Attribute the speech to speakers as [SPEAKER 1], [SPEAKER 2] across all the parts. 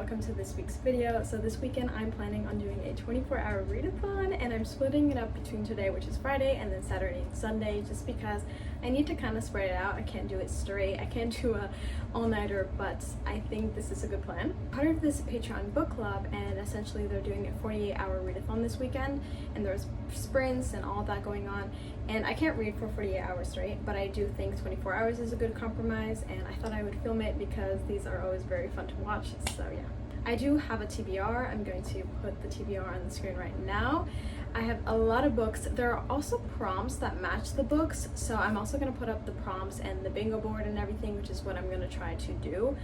[SPEAKER 1] welcome to this week's video. So this weekend I'm planning on doing a 24-hour readathon, and I'm splitting it up between today, which is Friday, and then Saturday and Sunday, just because I need to kind of spread it out. I can't do it straight, I can't do a all-nighter, but I think this is a good plan. Part of this Patreon book club, and essentially they're doing a 48-hour readathon this weekend, and there's sprints and all that going on, and I can't read for 48 hours straight, but I do think 24 hours is a good compromise, and I thought I would film it because these are always very fun to watch. So yeah, I do have a TBR. I'm going to put the TBR on the screen right now. I have a lot of books. There are also prompts that match the books, so I'm also going to put up the prompts and the bingo board and everything, which is what I'm going to try to do.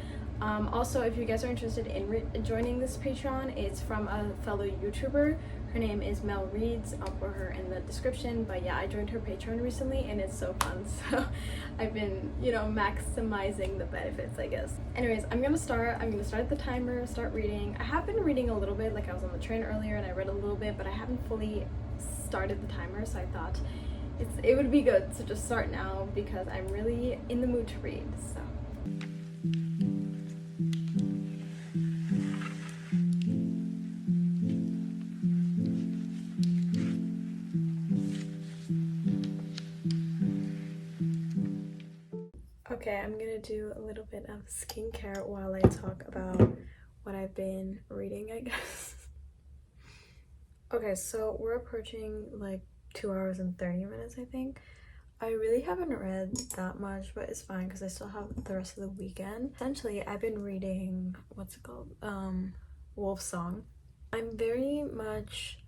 [SPEAKER 1] Also, if you guys are interested in joining this Patreon, it's from a fellow YouTuber. Her name is Mel Reads. I'll put her in the description. But yeah, I joined her Patreon recently and it's so fun. So I've been, maximizing the benefits, I guess. Anyways, I'm gonna start the timer, start reading. I have been reading a little bit, like I was on the train earlier and I read a little bit, but I haven't fully started the timer, so I thought it would be good to just start now because I'm really in the mood to read. So okay, I'm gonna do a little bit of skincare while I talk about what I've been reading, I guess. Okay, so we're approaching like 2 hours and 30 minutes, I think. I really haven't read that much, but it's fine because I still have the rest of the weekend. Essentially, I've been reading, what's it called? Wolf Song. I'm very much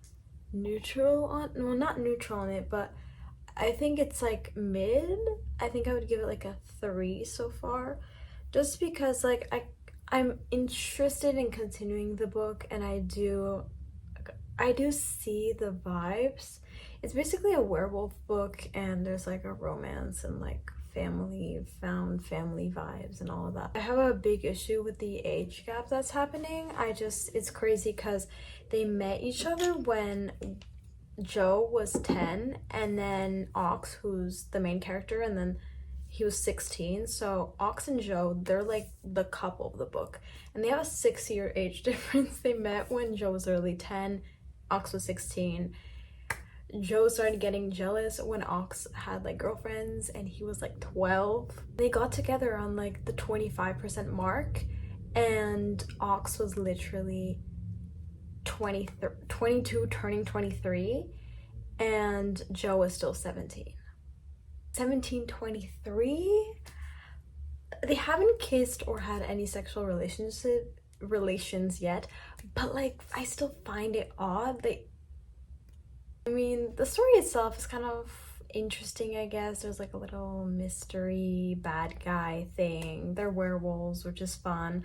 [SPEAKER 1] neutral on, well, not neutral on it, but I think it's like mid. I think I would give it like a 3 so far, just because like I'm interested in continuing the book, and I do see the vibes. It's basically a werewolf book, and there's like a romance and like found family vibes and all of that. I have a big issue with the age gap that's happening. It's crazy because they met each other when Joe was 10, and then Ox, who's the main character, and then he was 16. So Ox and Joe, they're like the couple of the book, and they have a 6-year age difference. They met when Joe was early 10, Ox was 16. Joe started getting jealous when Ox had like girlfriends and he was like 12. They got together on like the 25% mark, and Ox was literally 22 turning 23, and Joe was still 17. 23. They haven't kissed or had any sexual relations yet, but like I still find it odd. The story itself is kind of interesting, I guess. There's like a little mystery bad guy thing. They're werewolves, which is fun.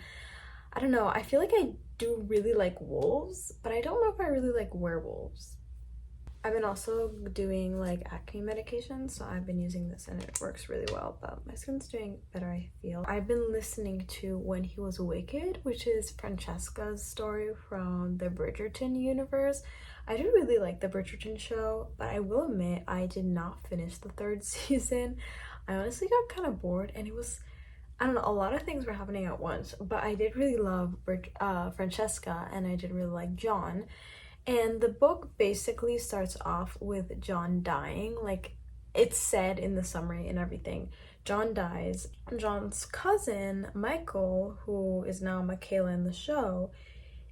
[SPEAKER 1] I don't know, I feel like I do really like wolves, but I don't know if I really like werewolves. I've been also doing like acne medication, so I've been using this and it works really well, but my skin's doing better, I feel. I've been listening to When He Was Wicked, which is Francesca's story from the Bridgerton universe. I do really like the Bridgerton show, but I will admit I did not finish the 3rd season. I honestly got kind of bored, and it was, I don't know, a lot of things were happening at once, but I did really love Francesca, and I did really like John. And the book basically starts off with John dying. Like, it's said in the summary and everything. John dies. John's cousin, Michael, who is now Michaela in the show,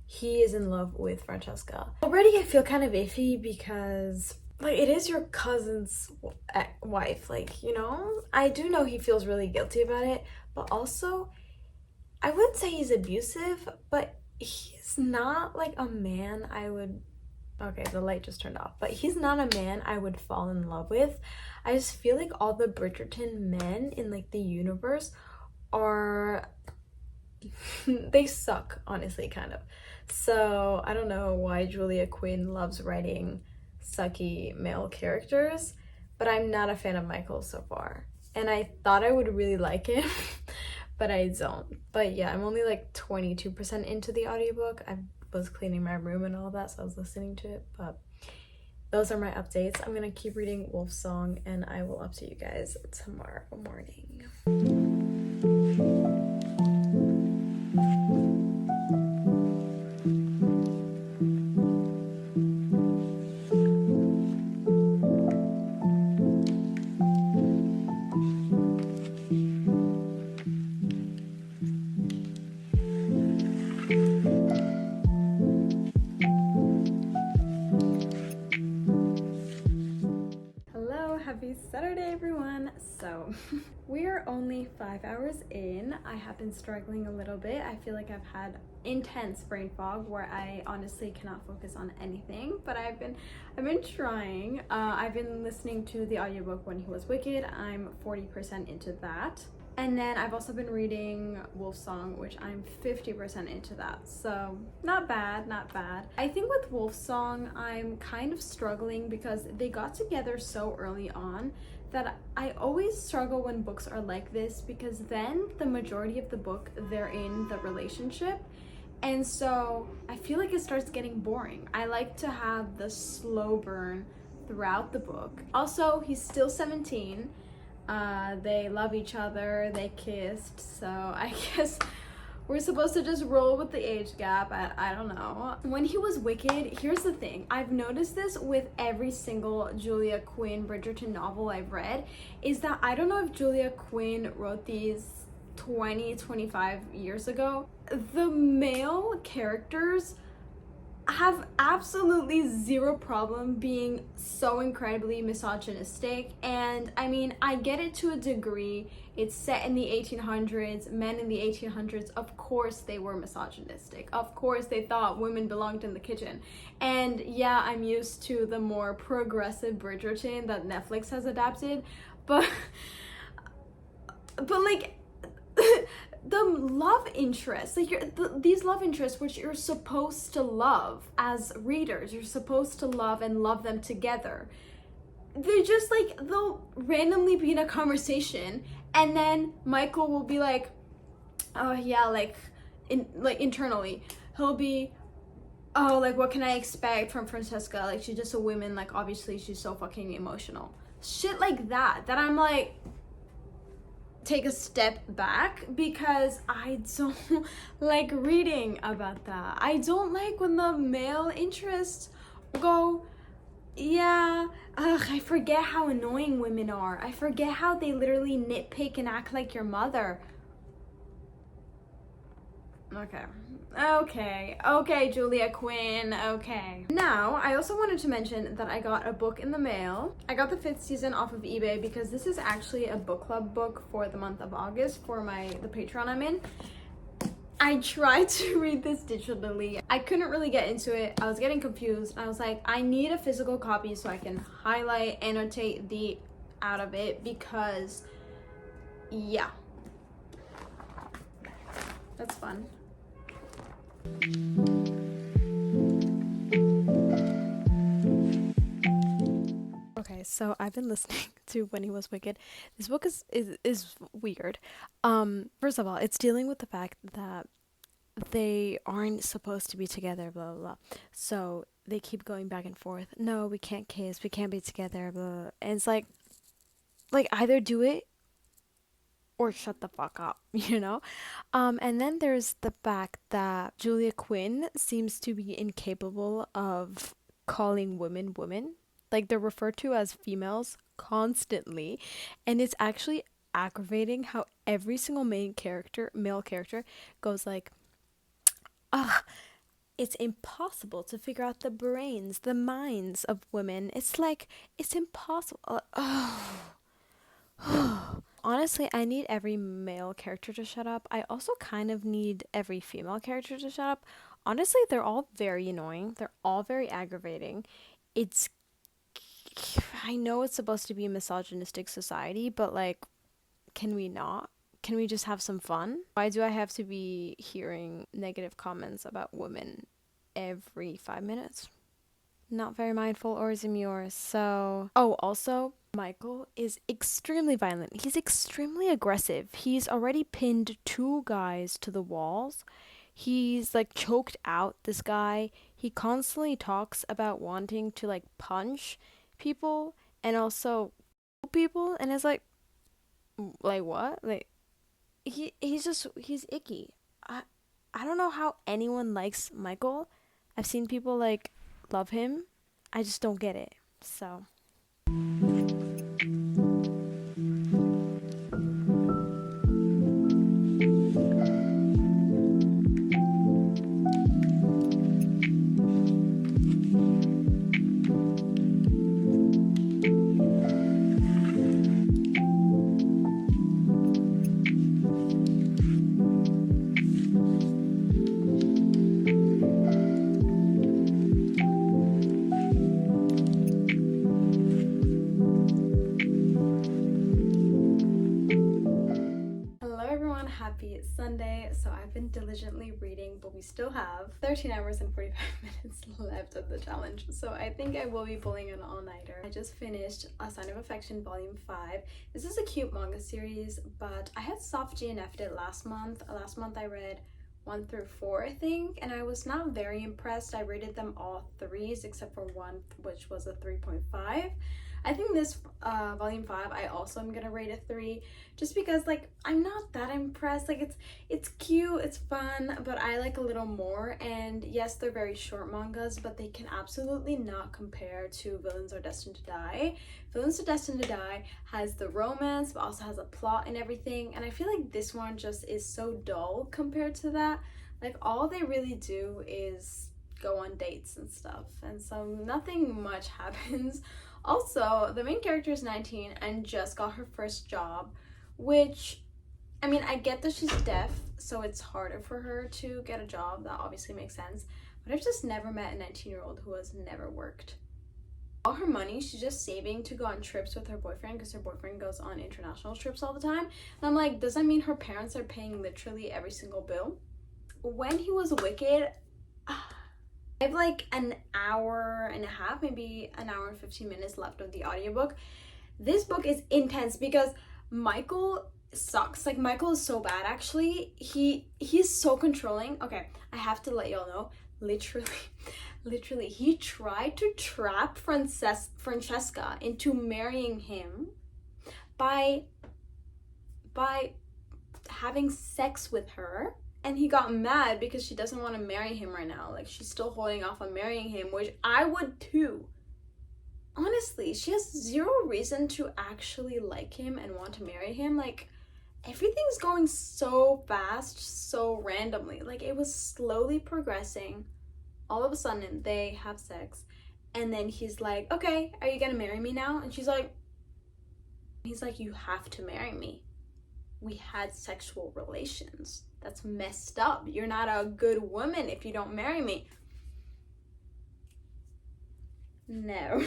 [SPEAKER 1] he is in love with Francesca. Already I feel kind of iffy because like it is your cousin's wife, I do know he feels really guilty about it, but also I wouldn't say he's abusive, but he's not like a man I would, okay, the light just turned off, but he's not a man I would fall in love with. I just feel like all the Bridgerton men in like the universe are they suck, honestly, kind of. So I don't know why Julia Quinn loves writing sucky male characters, but I'm not a fan of Michael so far, and I thought I would really like him but I don't. But yeah, I'm only like 22% into the audiobook. I was cleaning my room and all that, so I was listening to it, but those are my updates. I'm gonna keep reading Wolf Song, and I will update you guys tomorrow morning. everyone. So we're only 5 hours in. I have been struggling a little bit. I feel like I've had intense brain fog where I honestly cannot focus on anything, but I've been trying. I've been listening to the audiobook When He Was Wicked. I'm 40% into that. And then I've also been reading Wolfsong, which I'm 50% into that. So not bad, not bad. I think with Wolfsong, I'm kind of struggling because they got together so early on that I always struggle when books are like this, because then the majority of the book, they're in the relationship. And so I feel like it starts getting boring. I like to have the slow burn throughout the book. Also, he's still 17. They love each other, they kissed, so I guess we're supposed to just roll with the age gap. I don't know. When He Was Wicked, here's the thing. I've noticed this with every single Julia Quinn Bridgerton novel I've read, is that I don't know if Julia Quinn wrote these 25 years ago. The male characters have absolutely zero problem being so incredibly misogynistic. And I mean, I get it to a degree. It's set in the 1800s. Men in the 1800s, of course they were misogynistic. Of course they thought women belonged in the kitchen. And yeah, I'm used to the more progressive Bridgerton that Netflix has adapted, but like the love interests, like these love interests which you're supposed to love as readers, you're supposed to love and love them together, they're just like, they'll randomly be in a conversation and then Michael will be like, oh yeah, internally he'll be, oh, like, what can I expect from Francesca, like she's just a woman, like obviously she's so fucking emotional, shit like that I'm like, take a step back, because I don't like reading about that. I don't like when the male interests go, yeah, I forget how annoying women are. I forget how they literally nitpick and act like your mother. Okay, Julia Quinn, okay. Now, I also wanted to mention that I got a book in the mail. I got the 5th season off of eBay because this is actually a book club book for the month of August for the Patreon I'm in. I tried to read this digitally. I couldn't really get into it. I was getting confused. I was like, I need a physical copy so I can highlight, annotate the out of it, because yeah, that's fun. Okay, so I've been listening to When He Was Wicked. This book is weird. First of all, it's dealing with the fact that they aren't supposed to be together, blah blah blah. So they keep going back and forth. No, we can't kiss, we can't be together, blah, blah. And it's like either do it or shut the fuck up, you know? And then there's the fact that Julia Quinn seems to be incapable of calling women women. Like, they're referred to as females constantly. And it's actually aggravating how every single male character goes like, ugh, it's impossible to figure out the brains, the minds of women. It's like, it's impossible. Honestly, I need every male character to shut up. I also kind of need every female character to shut up. Honestly, they're all very annoying. They're all very aggravating. I know it's supposed to be a misogynistic society, but like, can we not? Can we just have some fun? Why do I have to be hearing negative comments about women every 5 minutes? Not very mindful or demure. So, oh, also, Michael is extremely violent. He's extremely aggressive. He's already pinned 2 guys to the walls. He's like choked out this guy. He constantly talks about wanting to like punch people and also people, and it's like what? Like he's icky. I don't know how anyone likes Michael. I've seen people like love him. I just don't get it. So Happy Sunday. So I've been diligently reading, but we still have 13 hours and 45 minutes left of the challenge. So I think I will be pulling an all-nighter. I just finished A Sign of Affection Volume 5. This is a cute manga series, but I had soft GNF'd it last month. Last month I read 1 through 4, I think, and I was not very impressed. I rated them all 3s except for one, which was a 3.5. I think this volume 5 I also am gonna rate a 3, just because like I'm not that impressed. Like it's cute, it's fun, but I like a little more. And yes, they're very short mangas, but they can absolutely not compare to Villains Are Destined to Die. Villains Are Destined to Die has the romance, but also has a plot and everything, and I feel like this one just is so dull compared to that. Like all they really do is go on dates and stuff, and so nothing much happens. Also, the main character is 19 and just got her first job, which, I mean, I get that she's deaf, so it's harder for her to get a job. That obviously makes sense. But I've just never met a 19-year-old who has never worked. All her money, she's just saving to go on trips with her boyfriend, because her boyfriend goes on international trips all the time. And I'm like, does that mean her parents are paying literally every single bill? When he was Wicked, I have like an hour and a half, maybe an hour and 15 minutes left of the audiobook. This book is intense because Michael sucks. Like Michael is so bad actually. He's so controlling. Okay, I have to let y'all know, literally he tried to trap Francesca into marrying him by having sex with her. And he got mad because she doesn't want to marry him right now. Like, she's still holding off on marrying him, which I would too. Honestly, she has zero reason to actually like him and want to marry him. Like, everything's going so fast, so randomly. Like, it was slowly progressing. All of a sudden, they have sex. And then he's like, okay, are you gonna marry me now? And he's like, you have to marry me. We had sexual relations. That's messed up. You're not a good woman if you don't marry me. No.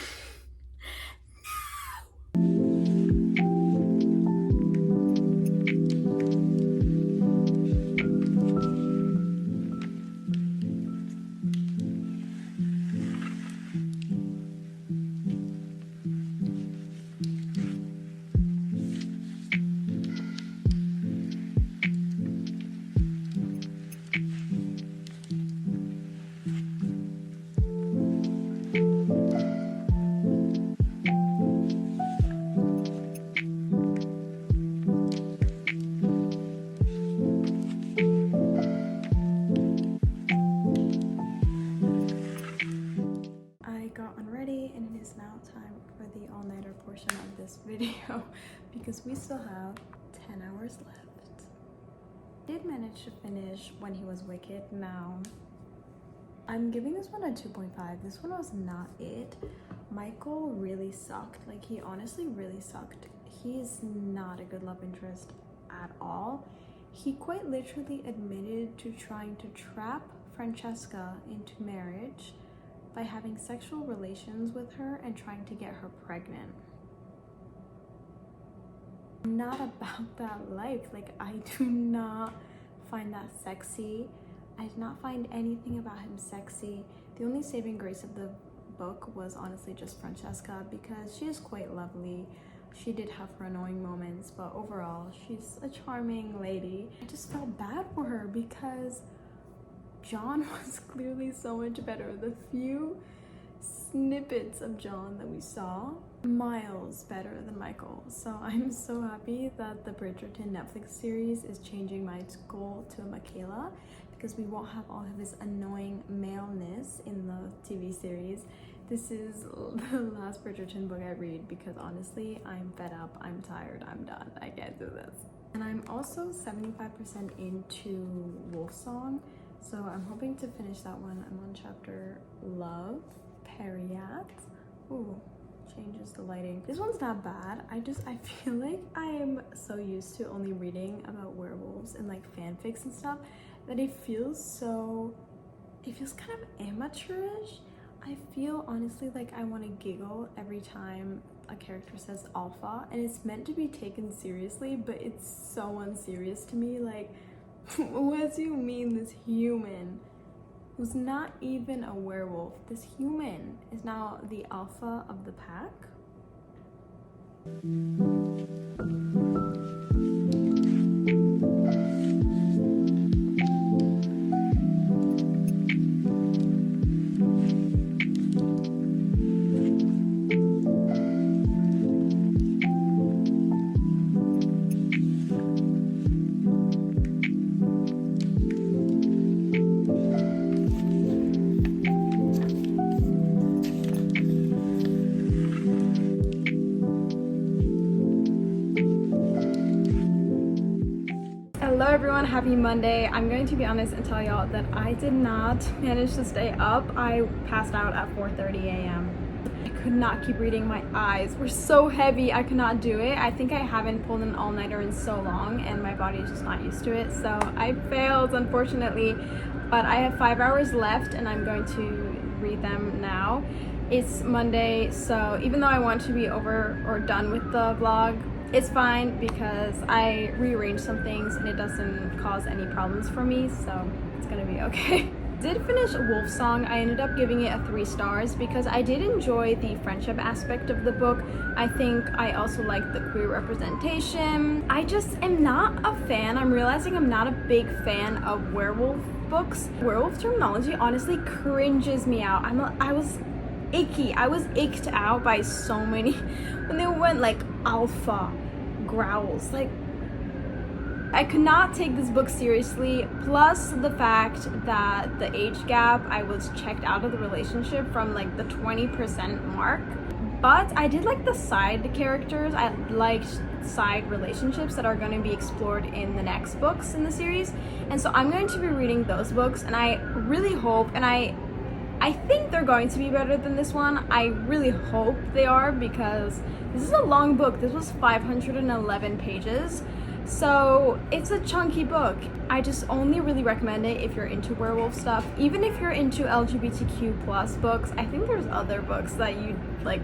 [SPEAKER 1] Portion of this video because we still have 10 hours left. Did manage to finish When He Was Wicked. Now I'm giving this one a 2.5. This one was not it. Michael really sucked. Like, he honestly really sucked. He's not a good love interest at all. He quite literally admitted to trying to trap Francesca into marriage by having sexual relations with her and trying to get her pregnant. I'm not about that life. Like, I do not find that sexy. I did not find anything about him sexy. The only saving grace of the book was honestly just Francesca, because she is quite lovely. She did have her annoying moments, but overall she's a charming lady. I just felt bad for her because John was clearly so much better. The few snippets of John that we saw, miles better than Michael. So I'm so happy that the Bridgerton Netflix series is changing my school to Michaela, because we won't have all of his annoying maleness in the TV series. This is the last Bridgerton book I read because honestly, I'm fed up, I'm tired, I'm done. I can't do this. And I'm also 75% into Wolfsong, so I'm hoping to finish that one. I'm on chapter Love, Periat. Ooh, changes the lighting. This one's not bad. I feel like I am so used to only reading about werewolves and like fanfics and stuff that it feels kind of amateurish. I feel honestly like I want to giggle every time a character says alpha, and it's meant to be taken seriously, but it's so unserious to me. Like, what do you mean this human who's not even a werewolf, this human is now the alpha of the pack? Hello everyone, happy Monday. I'm going to be honest and tell y'all that I did not manage to stay up. I passed out at 4:30 a.m. I could not keep reading. My eyes were so heavy, I could not do it. I think I haven't pulled an all-nighter in so long and my body is just not used to it. So I failed, unfortunately, but I have 5 hours left and I'm going to read them now. It's Monday, so even though I want to be over or done with the vlog, it's fine because I rearranged some things and it doesn't cause any problems for me, so it's gonna be okay. Did finish Wolf Song. I ended up giving it a 3 stars because I did enjoy the friendship aspect of the book. I think I also liked the queer representation. I just am not a fan. I'm realizing I'm not a big fan of werewolf books. Werewolf terminology honestly cringes me out. I was icky. I was icked out by so many when they went like alpha, growls. Like, I could not take this book seriously, plus the fact that the age gap, I was checked out of the relationship from like the 20% mark. But I did like the side characters. I liked side relationships that are going to be explored in the next books in the series, and so I'm going to be reading those books, and I really hope, and I think they're going to be better than this one. I really hope they are because this is a long book. This was 511 pages. So it's a chunky book. I just only really recommend it if you're into werewolf stuff. Even if you're into LGBTQ plus books, I think there's other books that you like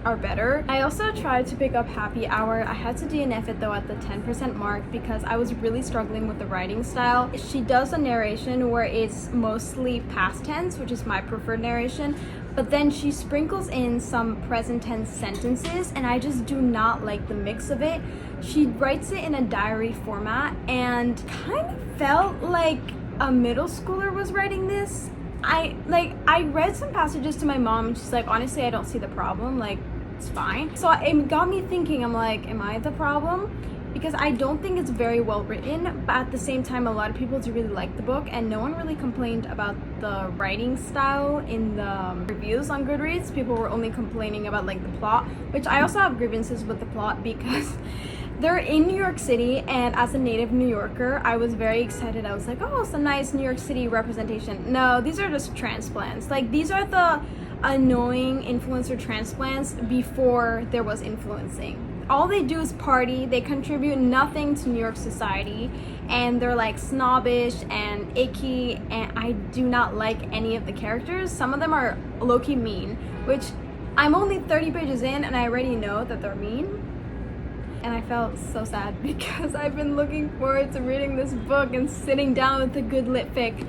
[SPEAKER 1] are better. I also tried to pick up Happy Hour. I had to DNF it though at the 10% mark because I was really struggling with the writing style. She does a narration where it's mostly past tense, which is my preferred narration, but then she sprinkles in some present tense sentences and I just do not like the mix of it. She writes it in a diary format and kind of felt like a middle schooler was writing this. I read some passages to my mom and she's like, honestly, I don't see the problem, like, it's fine. So it got me thinking, I'm like, am I the problem? Because I don't think it's very well written, but at the same time, a lot of people do really like the book and no one really complained about the writing style in the reviews on Goodreads. People were only complaining about like the plot, which I also have grievances with the plot because they're in New York City, and as a native New Yorker, I was very excited. I was like, oh, it's a nice New York City representation. No, these are just transplants. Like, these are the annoying influencer transplants before there was influencing. All they do is party, they contribute nothing to New York society, and they're like snobbish and icky, and I do not like any of the characters. Some of them are low-key mean, which I'm only 30 pages in and I already know that they're mean. And I felt so sad because I've been looking forward to reading this book and sitting down with a good lit fic.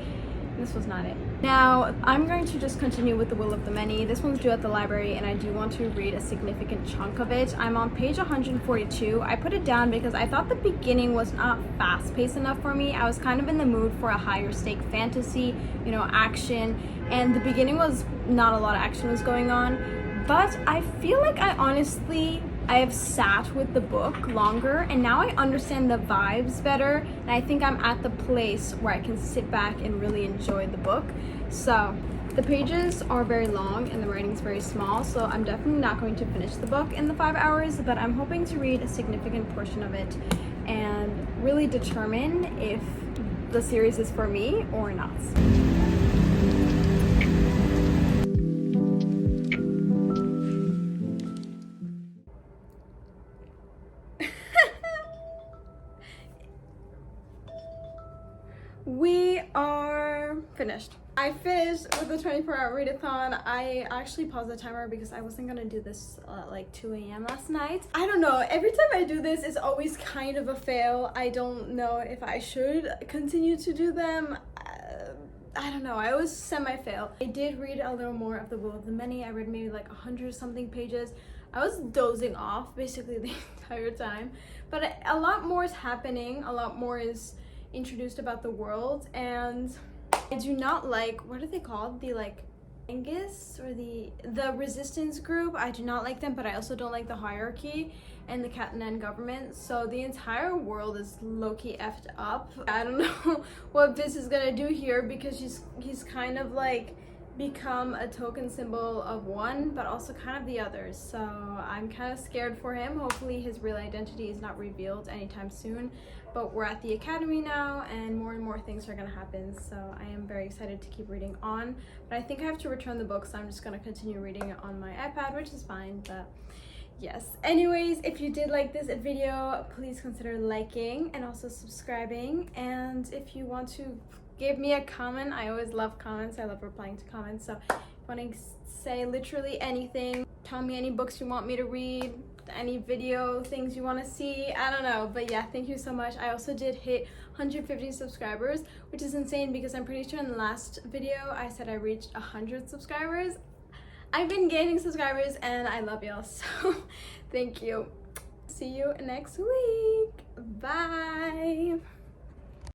[SPEAKER 1] This was not it. Now, I'm going to just continue with The Will of the Many. This one's due at the library and I do want to read a significant chunk of it. I'm on page 142. I put it down because I thought the beginning was not fast-paced enough for me. I was kind of in the mood for a higher stake fantasy, you know, action, and the beginning was not a lot of action was going on. But I feel like I have sat with the book longer and now I understand the vibes better, and I think I'm at the place where I can sit back and really enjoy the book. So the pages are very long and the writing's very small, so I'm definitely not going to finish the book in the 5 hours, but I'm hoping to read a significant portion of it and really determine if the series is for me or not. We are
[SPEAKER 2] finished. I finished with the 24-hour readathon. I actually paused the timer because I wasn't gonna do this like 2 a.m. last night. I don't know, every time I do this, it's always kind of a fail. I don't know if I should continue to do them. I don't know, I always semi-fail. I did read a little more of The Will of the Many. I read maybe like 100 something pages. I was dozing off basically the entire time, but a lot more is happening. A lot more is introduced about the world, and I do not like, what are they called? The like Angus or the resistance group. I do not like them, but I also don't like the hierarchy and the Catalan government. So the entire world is low-key effed up. I don't know what Viz is gonna do here, because he's kind of like become a token symbol of one but also kind of the others, so I'm kind of scared for him. Hopefully his real identity is not revealed anytime soon, but we're at the academy now and more things are gonna happen, so I am very excited to keep reading on. But I think I have to return the book, so I'm just gonna continue reading it on my iPad, which is fine. But yes, anyways, if you did like this video, please consider liking and also subscribing, and if you want to give me a comment, I always love comments. I love replying to comments. So if you want to say literally anything, tell me any books you want me to read, any video things you want to see, I don't know. But yeah, thank you so much. I also did hit 150 subscribers, which is insane because I'm pretty sure in the last video I said I reached 100 subscribers. I've been gaining subscribers and I love y'all, so thank you. See you next week. Bye.